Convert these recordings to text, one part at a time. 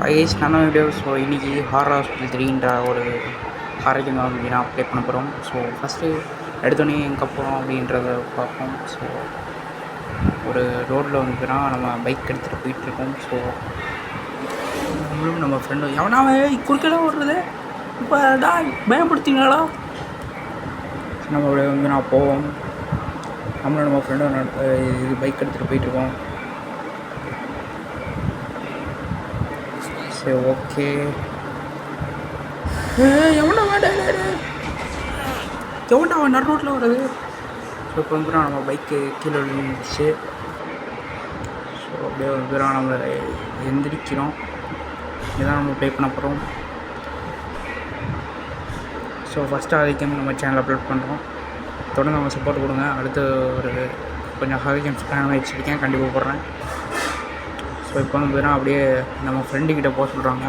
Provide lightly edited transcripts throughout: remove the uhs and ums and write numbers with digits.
Ice நம்ம video. So இன்றைக்கி horror hospital 3ன்ற ஒரு ஹாரர் கேம் வந்து நான் ப்ளே பண்ண போகிறோம். ஸோ ஃபஸ்ட்டு எடுத்தோடனே எங்கே போகிறோம் அப்படின்றத பார்ப்போம். ஸோ ஒரு ரோட்டில் வந்துன்னா நம்ம பைக் எடுத்துகிட்டு போயிட்டுருக்கோம். ஸோ நம்மளும் நம்ம ஃப்ரெண்டும் எவனாவே குறுக்கெல்லாம் ஓடுறது இப்போ பயப்படுத்திங்களா நம்ம அப்படியே வந்து நான் போவோம். நம்மளும் நம்ம ஃப்ரெண்டும் இது பைக் எடுத்துகிட்டு போயிட்டுருக்கோம். சரி ஓகே. எவன்டா அவன் நடு ரோட்டில் வருது. ஸோ இப்போ வந்து நம்ம பைக்கு கீழே விழுந்துச்சு. ஸோ அப்படியே வந்து நம்ம எந்திரிக்கிறோம். இதுதான் நம்ம ப்ளே பண்ண போகிறோம். ஸோ ஃபஸ்ட்டு அதுக்கேம் நம்ம சேனல் அப்லோட் பண்ணுறோம். தொடர்ந்து நம்ம சப்போர்ட் கொடுங்க. அடுத்து ஒரு கொஞ்சம் ஹாரர் கேம்ஸ் பிளான் வச்சுருக்கேன், கண்டிப்பாக போடுறேன். ஸோ இப்போ வந்து அப்படியே நம்ம ஃப்ரெண்டுக்கிட்ட போக சொல்கிறாங்க.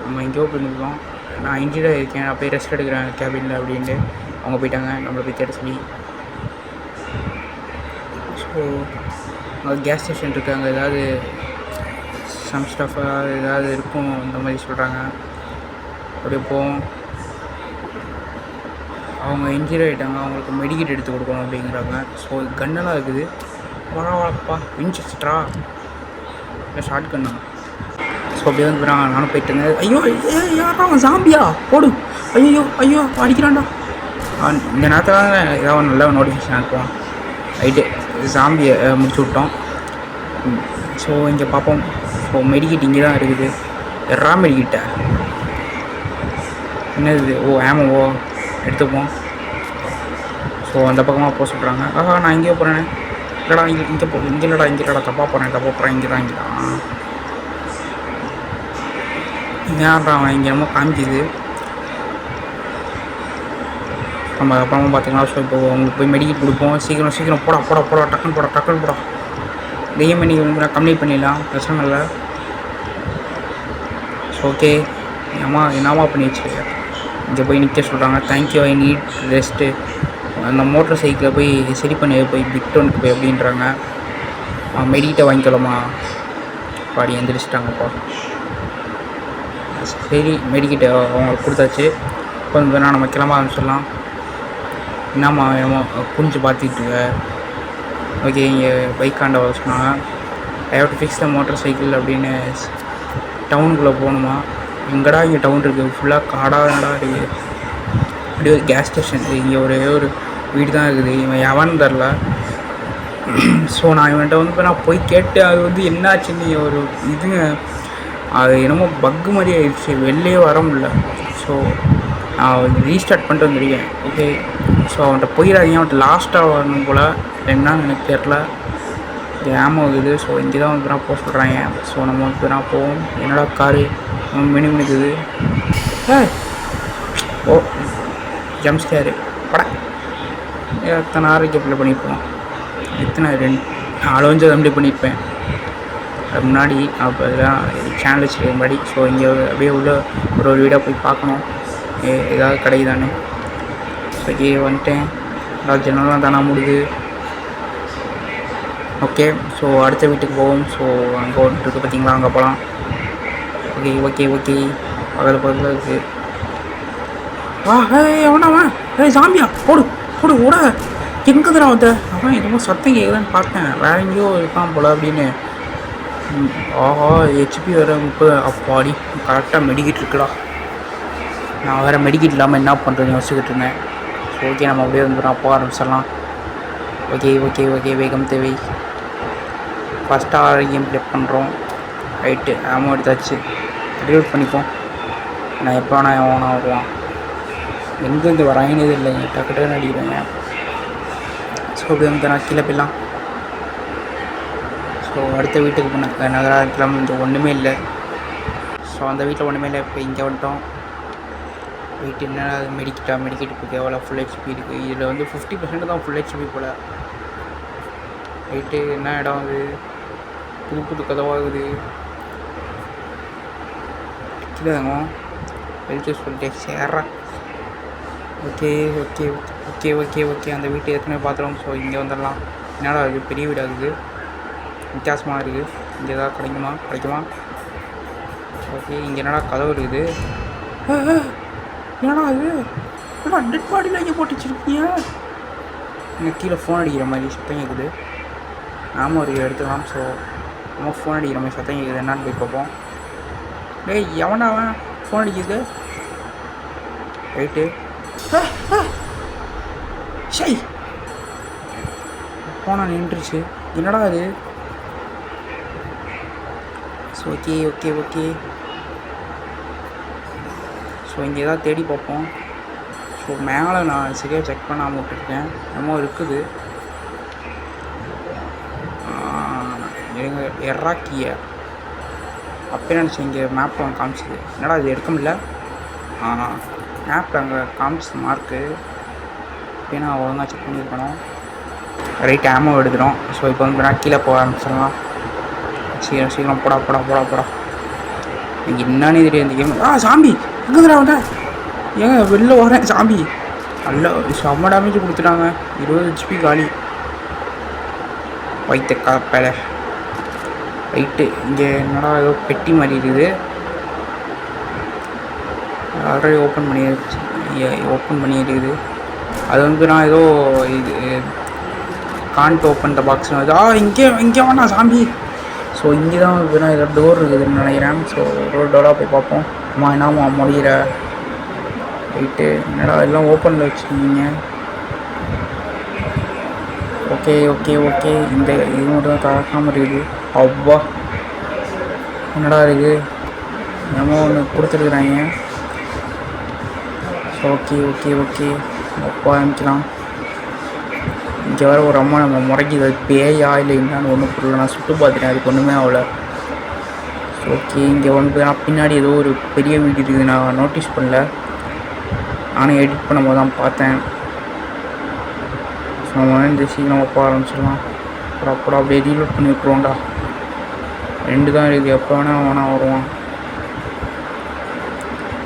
நம்ம எங்கேயோ போயிருந்தோம், நான் இன்ஜினியராக இருக்கேன், நான் போய் ரெஸ்ட் எடுக்கிறேன் கேபினில் அப்படின்ட்டு அவங்க போயிட்டாங்க. நம்மளை போய் தேட சொல்லி. ஸோ அங்கே கேஸ் ஸ்டேஷன் இருக்குது, அங்கே ஏதாவது சம் ஸ்டஃபாக ஏதாவது இருக்கும் இந்த மாதிரி சொல்கிறாங்க. அப்படியே போவோம். அவங்க இன்ஜினியர் ஆகிட்டாங்க, அவங்களுக்கு மெடிக்கேட் எடுத்து கொடுக்கணும் அப்படிங்கிறாங்க. ஸோ கன்னெல்லாம் இருக்குது. வரப்பா வின்செஸ்டரா இல்லை ஷார்ட் கண்ணா. ஸோ அப்படியே வந்து நானும் போயிட்டு இருந்தேன். ஐயோ யாரா அவன் ஜாம்பியா போடு. ஐயோ அடிக்கிறான்டா. இந்த நேரத்தில் தான் ஏதாவது நல்ல நோட்டிஃபிகேஷன் அனுப்புவான். ரைட்டு ஜாம்பியை முடிச்சு விட்டோம். ஸோ இங்கே பார்ப்போம். ஸோ மெடிக்கெட் இங்கே தான் இருக்குது. எறா மெடிக்கிட்ட என்னது? ஆமாவோ எடுத்துப்போம். ஸோ அந்த பக்கமாக போக சொல்கிறாங்க. நான் இங்கேயோ போகிறேனே. இல்லைடா இங்கே இல்லைடா தப்பாக போகிறேன். இங்கே தான் ஏன்டா அவன் இங்கே என்னமோ காமிக்குது. நம்ம அப்புறமா பார்த்திங்கன்னா. ஸோ இப்போ உங்களுக்கு போய் மெடிக்கேட் கொடுப்போம். சீக்கிரம் போடா டக்குன்னு போடா. தெய்யம் பண்ணி வந்து நான் கம்ப்ளீட் பண்ணிடலாம், பிரச்சனை இல்லை. So okay. என்னம்மா பண்ணி வச்சுருக்கேன். இங்கே போய் நிற்க சொல்கிறாங்க. Thank you, I need rest. அந்த மோட்டர் சைக்கிளை போய் சரி பண்ணி போய் பிக்டோனுக்கு போய் அப்படின்றாங்க. மெடிக்கிட்ட வாங்கிக்கலாமா? பாடி எந்திரிச்சிட்டாங்கப்பா. சரி மெடிக்கிட்ட அவங்களுக்கு கொடுத்தாச்சு. கொஞ்சம் வேணால் நம்ம கிளம்ப ஆரம்பிச்சிடலாம். என்னம்மா புரிஞ்சு பார்த்துக்கிட்டுருக்க. ஓகே, இங்கே பைக்காண்ட வர சொன்னாங்க. I have to fix the motor cycle அப்படின்னு. டவுனுக்குள்ளே போகணுமா? எங்கடா இங்கே டவுன் இருக்குது, ஃபுல்லாக காடாக இருக்குது. அப்படியே ஒரு கேஸ் ஸ்டேஷன். இங்கே ஒரே ஒரு வீடு தான் இருக்குது. இவன் எவன்னு தெரில. ஸோ நான் இவன்கிட்ட வந்து நான் போய் கேட்டு அது வந்து என்னாச்சுன்னு ஒரு இதுங்க, அது என்னமோ பக்கு மாதிரி ஆயிடுச்சு, வெளியே வர முடியல. ஸோ நான் ரீஸ்டார்ட் பண்ணிட்டு வந்துருக்கேன். ஓகே. ஸோ அவன்கிட்ட போயிடாதீங்க, அவன்கிட்ட லாஸ்ட்டாக வரணும் போல், என்னன்னு எனக்கு தெரில. இது ஆகுது. ஸோ இங்கே தான் வந்து போக சொல்கிறாங்க. ஸோ நம்ம வந்து போவோம். என்னடா காரு மினுக்குது. ஓ ஜம்ஸ்கேரு பட. எத்தனை ஆரோக்கிய பிள்ளை பண்ணியிருப்போம். எத்தனை 4 அப்படி பண்ணியிருப்பேன் முன்னாடி. அப்போ இதெல்லாம் சேனல் வச்சுருக்க முன்னாடி. ஸோ இங்கே அப்படியே உள்ள ஒரு வீடாக போய் பார்க்கணும் ஏதாவது கிடைக்குதானே. ஸோ இங்கே வந்துட்டேன். ஏதாவது ஜன்னலாம் தானே முடியுது. ஓகே. ஸோ அடுத்த வீட்டுக்கு போவோம். ஸோ அங்கே ஒன்று இருக்குது பார்த்தீங்களா, அங்கே போகலாம். ஓகே பக்கத்தில் இருக்குது. எவனாவன்? ஜாம்பியா போடு விட. எங்கேதுடா வந்து அவன் என்னமோ சத்தம் கேட்குதான்னு பார்த்தேன். வேறு எங்கேயோ இருக்கான் போல் அப்படின்னு. ஹெச்பி வேறு 30. அப்பாடி கரெக்டாக மெடிக்கிட் இருக்குடா. நான் வேறு மெடிக்கிட் இல்லாமல் என்ன பண்ணுறேன்னு யோசிச்சுக்கிட்டு இருந்தேன். ஸோ ஓகே, நம்ம அப்படியே வந்து போக ஆரம்பிச்சிடலாம். ஓகே வேகம் தேவை. ஃபஸ்ட்டு ஆரோக்கியம் ப்ளே பண்ணுறோம். ரைட்டு ஆமாம் எடுத்தாச்சு. ரிலோட் பண்ணிப்போம். நான் எப்போ வேணா வருவான். எங்கேருந்து வராங்கன்னே இல்லைங்க, டக்குன்னு அடிக்கிறேங்க. ஸோ அப்படி வந்து நான் கீழே போயிடலாம். ஸோ அடுத்த வீட்டுக்கு போனேன். நகராக்கிழமை இங்கே ஒன்றுமே இல்லை. ஸோ அந்த வீட்டில் ஒன்றுமே இல்லை. இப்போ இங்கே வந்துட்டோம். வீட்டு என்ன மெடிக்கெட் இப்போ எவ்வளோ ஃபுல் ஹெச்பி இருக்குது. இதில் வந்து 50% தான் ஃபுல் ஹெச்பி போல். ரைட்டு என்ன இடம் அது, புது கதவாகுது. கீழேங்க எழுத்து சொல்லிட்டு சேர்றா. ஓகே அந்த வீட்டு ஏற்கனவே பார்த்துருவோம். ஸோ இங்கே வந்துடலாம். என்னடா அது பெரிய வீடாகுது, வித்தியாசமாக இருக்குது. இங்கே ஏதாவது கிடைக்குமா? ஓகே, இங்கே என்னடா கதவு இருக்குது? என்னடா அது? என்னடா டெட் பாடியில் இங்கே போட்டு வச்சுருக்கீங்க? எனக்கு கீழே ஃபோன் அடிக்கிற மாதிரி சத்தம் கேட்குது. நாம ஒரு எடுத்துக்கலாம். ஸோ நம்ம ஃபோன் அடிக்கிற மாதிரி சத்தம் கேட்குது, என்னான்னு போய் பார்ப்போம். டேய், எவனா அவன் ஃபோன் அடிக்குது? ரைட்டு. ஷை, ஃபோனை நின்றுச்சு. என்னடா அது? So okay okay okay. So இங்கே ஏதாவது தேடி பார்ப்போம். ஸோ மேலே நான் சரியாக செக் பண்ணாமல் விட்டுருக்கேன். என்னமோ இருக்குது. எங்கள் எர்ராக்கிய அப்போ நினச்சி இங்கே மேப்பில் அங்கே காமிச்சிது. என்னடா இது எடுக்க முடியல. மேப்பில் அங்கே காமிச்சது மார்க்கு. ஏன்னா ஒழுங்காக செக் பண்ணியிருக்கணும். ரைட், ஆமோ எடுத்துடும். ஸோ இப்போ வந்து நான் கீழே போக ஆரம்பிச்சிடலாம். சீக்கிரம் சீக்கிரம் போடா போடா போடா போடா. எனக்கு என்னன்னு தெரியாது இந்த கேம். சாம்பி எங்கேதுடா அவன்? ஏங்க வெளில வரேன். சாம்பி நல்லா செம்ம டேமேஜ் கொடுத்துட்டாங்க. 20 HP காலி. வைத்த கலப்பலை. ரைட்டு, இங்கே என்னடா ஏதோ பெட்டி மாதிரி இருக்குது. ஆல்ரெடி ஓப்பன் பண்ணியிருக்குது. அது வந்து நான் ஏதோ இது கான்ட் ஓப்பன் த பாக்ஸ்னு வருது. இங்கே வேணா சாம்பி. ஸோ இங்கே தான் வேணா ஏதோ டோர் இருக்குதுன்னு நினைக்கிறேன். ஸோ டோராக போய் பார்ப்போம். அம்மா என்னம்மா முடிகிற? ரைட்டு, என்னடா எல்லாம் ஓப்பனில் வச்சுருக்கீங்க. Okay okay okay. இந்த இது மட்டும் தான் திறக்காமல் இருக்குது. அவ்வா, என்னடா இருக்குது? என்னமோ ஒன்று கொடுத்துருக்குறாங்க. So okay okay okay. அப்பா ஆரம்பிக்கலாம். இங்கே வர ஒரு அம்மா நம்ம முறைக்குது. பேயா இல்லை என்னான்னு ஒன்றும் புரியல. நான் சுட்டு பார்த்துட்டேன், அதுக்கு ஒன்றுமே ஆகலை. ஸோ ஓகே, இங்கே வந்து பின்னாடி ஏதோ ஒரு பெரிய வீடு இருக்குது. நான் நோட்டீஸ் பண்ணல. நானும் எடிட் பண்ணும்போது தான் பார்த்தேன். ஸோ நம்ம இந்த சீக்கிரம் ஒப்ப ஆரம்பிச்சிடலாம். அப்புறம் அப்படியே ரீலோட் பண்ணி விட்ருவோண்டா. 2 தான் இருக்குது. எப்போ வேணால் வருவான்.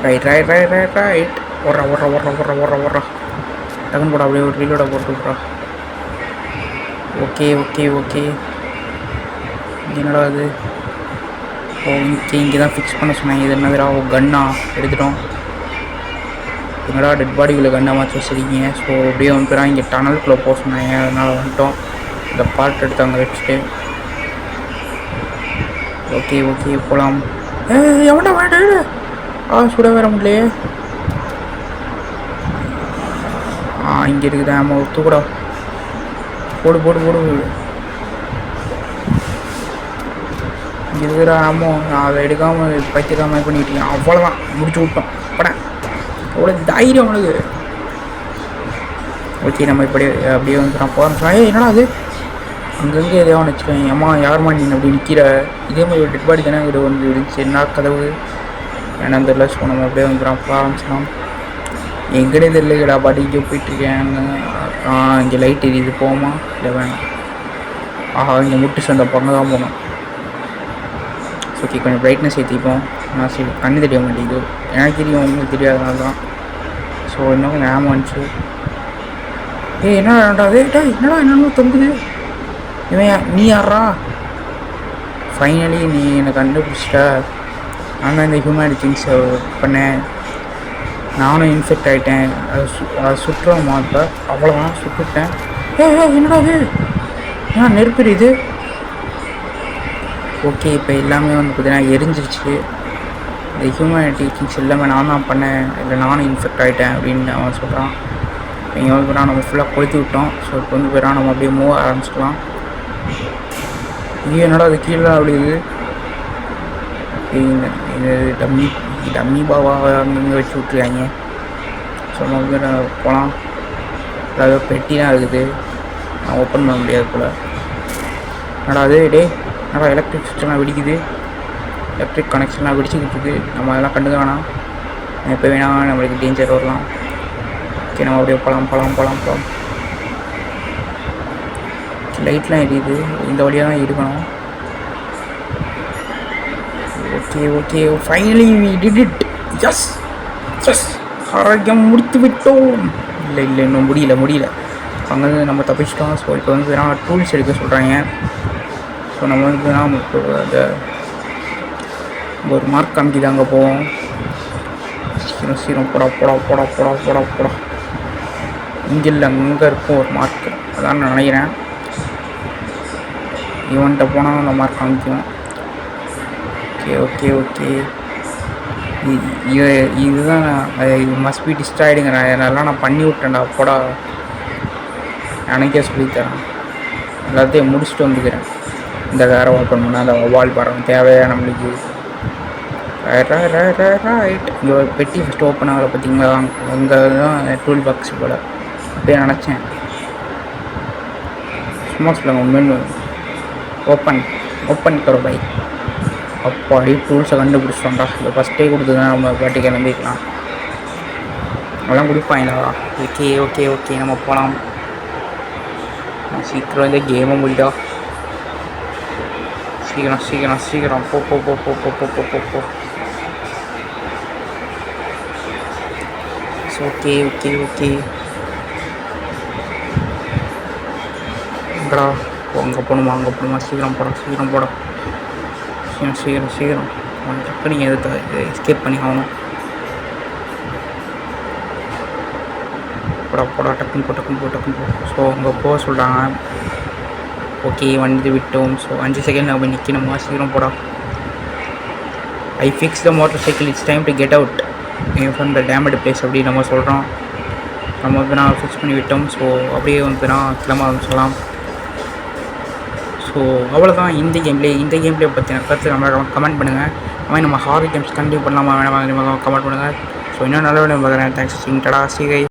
Right right right right right. வர்றா டக்குன்னு போட. அப்படியே ஒரு ரீலோட போட்டு விட்றா. Okay okay okay. என்னடா அது? இங்கே தான் ஃபிக்ஸ் பண்ண சொன்னாங்க. இது என்னதுடா? கன்னா எடுத்துட்டோம். என்னடா டெட் பாடிக்குள்ளே கண்ணா மாற்றி வச்சுருக்கீங்க. ஸோ அப்படியே வந்துடுறான். இங்கே டனலுக்குள்ளே போக சொன்னாங்க, அதனால் வந்துட்டோம். இந்த பார்ட் எடுத்து அங்கே வச்சுட்டு ஓகே ஓகே போகலாம். எவன்டா வேண்டாம்? சுட வர முடியலையே. இங்கே இருக்குது. ஆமாம், ஒத்துக்கூடா. போடு போடு போடு. இங்கே இருக்கிற ஆமோ நான் அதை எடுக்காமல் பைத்தியக்காமல் பண்ணிட்டேன். அவ்வளோதான், முடிச்சு விட்டோம். படம் அவ்வளோ தைரியம் அவனுக்கு. ஓகே, நம்ம இப்படி அப்படியே வந்து நான் போகிறேன். என்னடா அது? அங்கங்கே எதையோ வச்சுக்கேன். அம்மா யாருமா நீ அப்படி நிற்கிற? இதே மாதிரி ஒரு டெட் பாடி தானே இது வந்து இருந்துச்சு. என்ன கதவு என்னன்னு தெரியல. ஸோ நம்ம அப்படியே வந்துடும் போக ஆரம்பிச்சிடலாம். எங்கடே தெரியலடா, பாட்டி இங்கே போயிட்டுருக்கேன். இங்கே லைட் எரியுது. போமா இல்லை வேணாம்? இங்கே முட்டு சந்தை பக்கம் தான் போகணும். ஓகே, கொஞ்சம் பிரைட்னஸ் ஏற்றிப்போம். நான் சரி கண்ணு தெரிய மாட்டேங்குது. எனக்கு தெரியும், உங்களுக்கு தெரியாதனால தான். ஸோ இன்னும் கொஞ்சம் ஞாபகம் வந்துச்சு. என்னடா அது? என்னடா என்னென்னமோ தொங்குது. இவன் நீ யாரா? ஃபைனலி நீ என்னை கண்டுபிடிச்சிட்ட. நான் தான் இந்த ஹியூமனிட்டி திங்ஸை பண்ணேன். நானும் இன்ஃபெக்ட் ஆகிட்டேன். அதை சுற்றுறோமா? இப்போ அவ்வளோதான், சுட்டுட்டேன். என்னடா அது? ஏன் நெருப்பு இது? ஓகே, இப்போ எல்லாமே வந்து பார்த்தீங்கன்னா எரிஞ்சிருச்சு. இந்த ஹியூமனிட்டி திங்ஸ் எல்லாமே நான் தான் பண்ணேன், இல்லை நானும் இன்ஃபெக்ட் ஆகிட்டேன் அப்படின்னு அவன் சொல்கிறான். இங்கே வந்து போய்னா நம்ம ஃபுல்லாக கொளுத்தி விட்டோம். ஸோ இப்போ வந்து போய்னா நம்ம அப்படியே மூவ் ஆரம்பிச்சிக்கலாம். இது என்னடா அது கீழே அப்படி இது? இது டம்மி பாபாவை அங்கங்கே வச்சு விட்ருக்காங்க. ஸோ நம்ம வந்து போகலாம். அதாவது பெட்டிலாம் இருக்குது, நான் ஓப்பன் பண்ண முடியாது போல். என்னடா அது? என்னடா எலக்ட்ரிக் சிஸ்டம்லாம் வெடிக்குது. எலக்ட்ரிக் கனெக்ஷன்லாம் வெடிச்சுக்கிட்டு இருக்குது. நம்ம அதெல்லாம் கண்டுக்க வேணாம். எப்போ வேணால் நம்மளுக்கு டேஞ்சர் வரலாம். ஓகே, நம்ம அப்படியே போகலாம். லைட்லாம் எரியுது. இந்த வழியாக தான் இருக்கணும். Okay finally we did it. Yes ஆரோக்கியம் முடித்து விட்டோம். இல்லை இன்னும் முடியல. அங்கேருந்து நம்ம தப்பிச்சிட்டோம். ஸோ இப்போ வந்து டூல்ஸ் எடுக்க சொல்கிறாங்க. ஸோ நம்ம வந்து அந்த ஒரு மார்க் காமிக்குது, அங்கே போவோம். சீக்கிரம் சீக்கிரம் போடா போடா போடா போடா போடா போடா. இங்கே இல்லை, அங்கே இருக்கும் ஒரு மார்க், அதான் நான் நினைக்கிறேன். இவன்கிட்ட போனால் அந்த மார்க் காமிக்கும். Okay okay okay. இதுதான் இது மஸ்ட் பி டிஸ்ட்ராய்டுங்கிறேன். அதெல்லாம் நான் பண்ணி விட்டேன்டா போடா. எனக்கே சொல்லித்தரேன். எல்லாத்தையும் முடிச்சுட்டு வந்துக்கிறேன். இந்த வேறு ஓப்பன் பண்ணால் அந்த வால் படம் தேவையா நம்மளுக்கு. ரைட். இங்கே ஒரு பெட்டி ஃபஸ்ட்டு ஓப்பன் ஆகலை பார்த்தீங்களா? அங்கே தான் டூல் பாக்ஸ் போல் அப்படியே நினச்சேன். சும்மா சொல்லுங்கள் உண்மைன்னு. ஓப்பன் கரோ பை. அப்பாடி டூல்ஸை கண்டுபிடிச்சிட்டோம்டா. இந்த ஃபஸ்ட்டே கொடுத்து தான் நம்ம பாட்டி கிளம்பிக்கலாம். அதெல்லாம் கொடுப்பாங்களா? ஓகே ஓகே ஓகே, நம்ம போகலாம். சீக்கிரம் இந்த கேமை முடிடா. சீக்கிரம் சீக்கிரம் சீக்கிரம் போ போ போ போ போ போ போ போ போ. Okay okay okay. எங்கடா? அங்கே போகணுமா? அங்கே போகணுமா? சீக்கிரம் போட சீக்கிரம் போட சீக்கிரம் சீக்கிரம் சீக்கிரம். டக்கு நீங்கள் எதுக்கு எஸ்கேப் பண்ணி ஆகணும். போடா போடா, டக்குன்னு போ டக்குன்னு போ டக்குன்னு போ. ஸோ அங்கே போக சொல்கிறாங்க. ஓகே, வந்து விட்டோம். ஸோ 5 செகண்ட் நம்ம நிற்கணுமா? சீக்கிரம் போடா. I fix the motorcycle, it's time to get out from the damage place அப்படி நம்ம சொல்கிறோம். நம்ம வந்து நான் ஃபிக்ஸ் பண்ணி விட்டோம். ஸோ அப்படியே வந்து நான் கிளம்ப ஆரம்பிச்சிடலாம். ஸோ அவ்வளோதான் இந்த கேம்லேயே பற்றின கருத்து நம்ம கமெண்ட் பண்ணுங்கள். அது நம்ம ஹாரர் கேம்ஸ் கண்டிப்பாக பண்ணலாமா வேணாமா கமெண்ட் பண்ணுங்கள். ஸோ இன்னும் நல்ல பார்க்குறேன். தேங்க்ஸ். டடா சீகை.